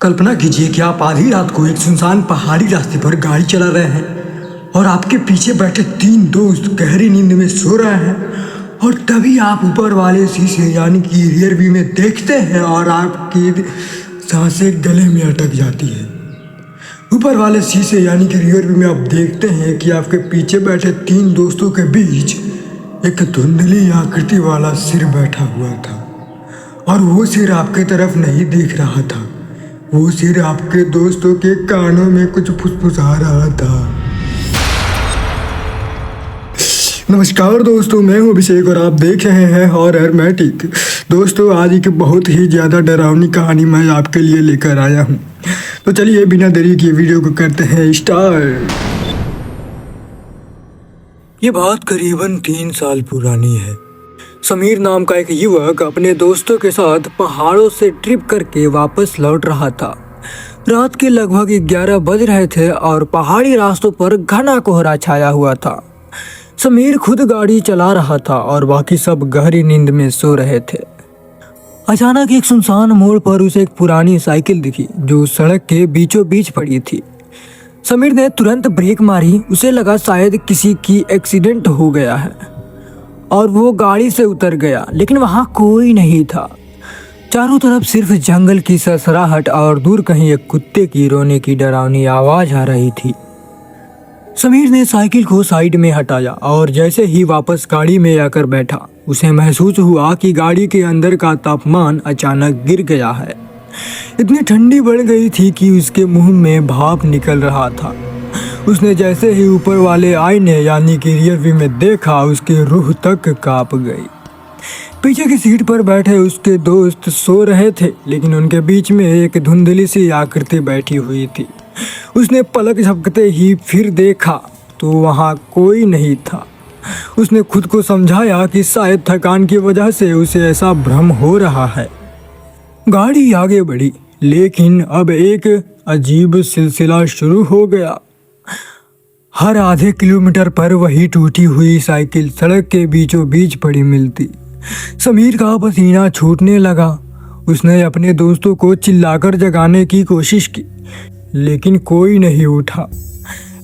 कल्पना कीजिए कि आप आधी रात को एक सुनसान पहाड़ी रास्ते पर गाड़ी चला रहे हैं और आपके पीछे बैठे 3 दोस्त गहरी नींद में सो रहे हैं और तभी आप ऊपर वाले शीशे यानी कि रियर व्यू में देखते हैं और आपकी सांसें गले में अटक जाती है। ऊपर वाले शीशे यानी कि रियर व्यू में आप देखते हैं कि आपके पीछे बैठे 3 दोस्तों के बीच एक धुंधली आकृति वाला सिर बैठा हुआ था और वो सिर आपके तरफ नहीं देख रहा था। वो सिर आपके दोस्तों के कानों में कुछ फुसफुसा रहा था। नमस्कार दोस्तों, मैं हूं अभिषेक और आप देख रहे हैं हॉरर मैटिक। दोस्तों, आज एक बहुत ही ज़्यादा डरावनी कहानी मैं आपके लिए लेकर आया हूं। तो चलिए बिना देरी किए वीडियो को करते हैं स्टार्ट। ये बात करीबन 3 साल पुरानी है। समीर नाम का एक युवक अपने दोस्तों के साथ पहाड़ों से ट्रिप करके वापस लौट रहा था। रात के लगभग 11 बज रहे थे और पहाड़ी रास्तों पर घना कोहरा छाया हुआ था। समीर खुद गाड़ी चला रहा था और बाकी सब गहरी नींद में सो रहे थे। अचानक एक सुनसान मोड़ पर उसे एक पुरानी साइकिल दिखी जो सड़क के बीचों बीच पड़ी थी। समीर ने तुरंत ब्रेक मारी। उसे लगा शायद किसी की एक्सीडेंट हो गया है और वो गाड़ी से उतर गया, लेकिन वहाँ कोई नहीं था। चारों तरफ सिर्फ जंगल की सरसराहट और दूर कहीं एक कुत्ते की रोने की डरावनी आवाज आ रही थी। समीर ने साइकिल को साइड में हटाया और जैसे ही वापस गाड़ी में आकर बैठा, उसे महसूस हुआ कि गाड़ी के अंदर का तापमान अचानक गिर गया है। इतनी ठंडी बढ़ गई थी कि उसके मुंह में भाप निकल रहा था। उसने जैसे ही ऊपर वाले आईने यानी कि रियर व्यू में देखा, उसकी रूह तक कांप गई। पीछे की सीट पर बैठे उसके दोस्त सो रहे थे, लेकिन उनके बीच में एक धुंधली सी आकृति बैठी हुई थी। उसने पलक झपकते ही फिर देखा तो वहाँ कोई नहीं था। उसने खुद को समझाया कि शायद थकान की वजह से उसे ऐसा भ्रम हो रहा है। गाड़ी आगे बढ़ी, लेकिन अब एक अजीब सिलसिला शुरू हो गया। हर आधे किलोमीटर पर वही टूटी हुई साइकिल सड़क के बीचों बीच पड़ी मिलती। समीर का पसीना छूटने लगा। उसने अपने दोस्तों को चिल्लाकर जगाने की कोशिश की, लेकिन कोई नहीं उठा।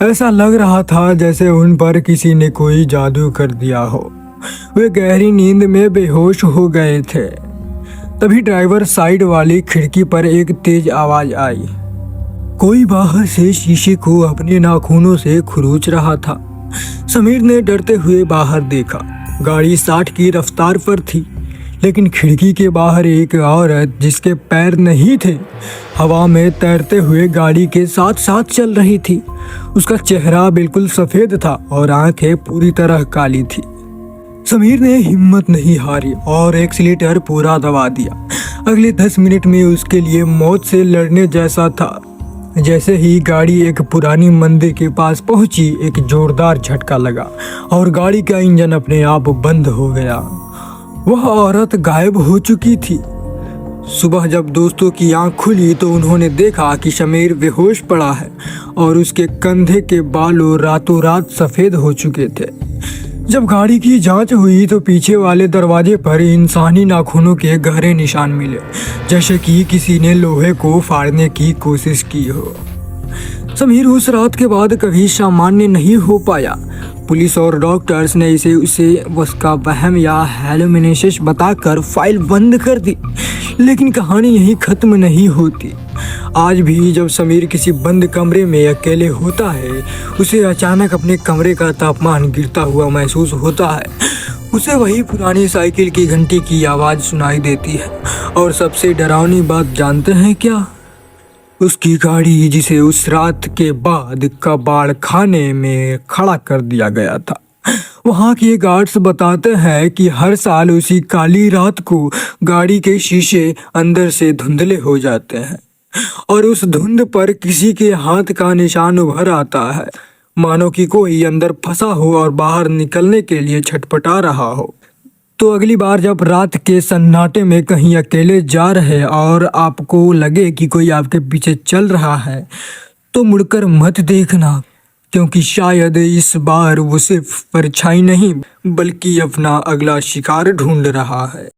ऐसा लग रहा था जैसे उन पर किसी ने कोई जादू कर दिया हो। वे गहरी नींद में बेहोश हो गए थे। तभी ड्राइवर साइड वाली खिड़की पर एक तेज आवाज आई। कोई बाहर से शीशे को अपने नाखूनों से खुरोच रहा था। समीर ने डरते हुए बाहर देखा। गाड़ी 60 की रफ्तार पर थी, लेकिन खिड़की के बाहर एक औरत जिसके पैर नहीं थे, हवा में तैरते हुए गाड़ी के साथ साथ चल रही थी। उसका चेहरा बिल्कुल सफ़ेद था और आंखें पूरी तरह काली थी। समीर ने हिम्मत नहीं हारी और एक्सीलेटर पूरा दबा दिया। अगले 10 मिनट में उसके लिए मौत से लड़ने जैसा था। जैसे ही गाड़ी एक पुरानी मंदिर के पास पहुंची, एक जोरदार झटका लगा और गाड़ी का इंजन अपने आप बंद हो गया। वह औरत गायब हो चुकी थी। सुबह जब दोस्तों की आंख खुली तो उन्होंने देखा कि समीर बेहोश पड़ा है और उसके कंधे के बालों रातों रात सफ़ेद हो चुके थे। जब गाड़ी की जांच हुई तो पीछे वाले दरवाजे पर इंसानी नाखूनों के गहरे निशान मिले, जैसे कि किसी ने लोहे को फाड़ने की कोशिश की हो। समीर उस रात के बाद कभी सामान्य नहीं हो पाया। पुलिस और डॉक्टर्स ने उसे उसका वहम या हेलुसिनेशन बताकर फाइल बंद कर दी, लेकिन कहानी यहीं खत्म नहीं होती। आज भी जब समीर किसी बंद कमरे में अकेले होता है, उसे अचानक अपने कमरे का तापमान गिरता हुआ महसूस होता है। उसे वही पुरानी साइकिल की घंटी की आवाज़ सुनाई देती है और सबसे डरावनी बात जानते हैं क्या? उसकी गाड़ी जिसे उस रात के बाद कबाड़ खाने में खड़ा कर दिया गया था। वहाँ के गार्ड्स बताते हैं कि हर साल उसी काली रात को गाड़ी के शीशे अंदर से धुंधले हो जाते हैं और उस धुंध पर किसी के हाथ का निशान उभर आता है, मानो कि कोई अंदर फंसा हो और बाहर निकलने के लिए छटपटा रहा हो। तो अगली बार जब रात के सन्नाटे में कहीं अकेले जा रहे और आपको लगे कि कोई आपके पीछे चल रहा है, तो मुड़कर मत देखना, क्योंकि शायद इस बार वो सिर्फ परछाई नहीं बल्कि अपना अगला शिकार ढूंढ रहा है।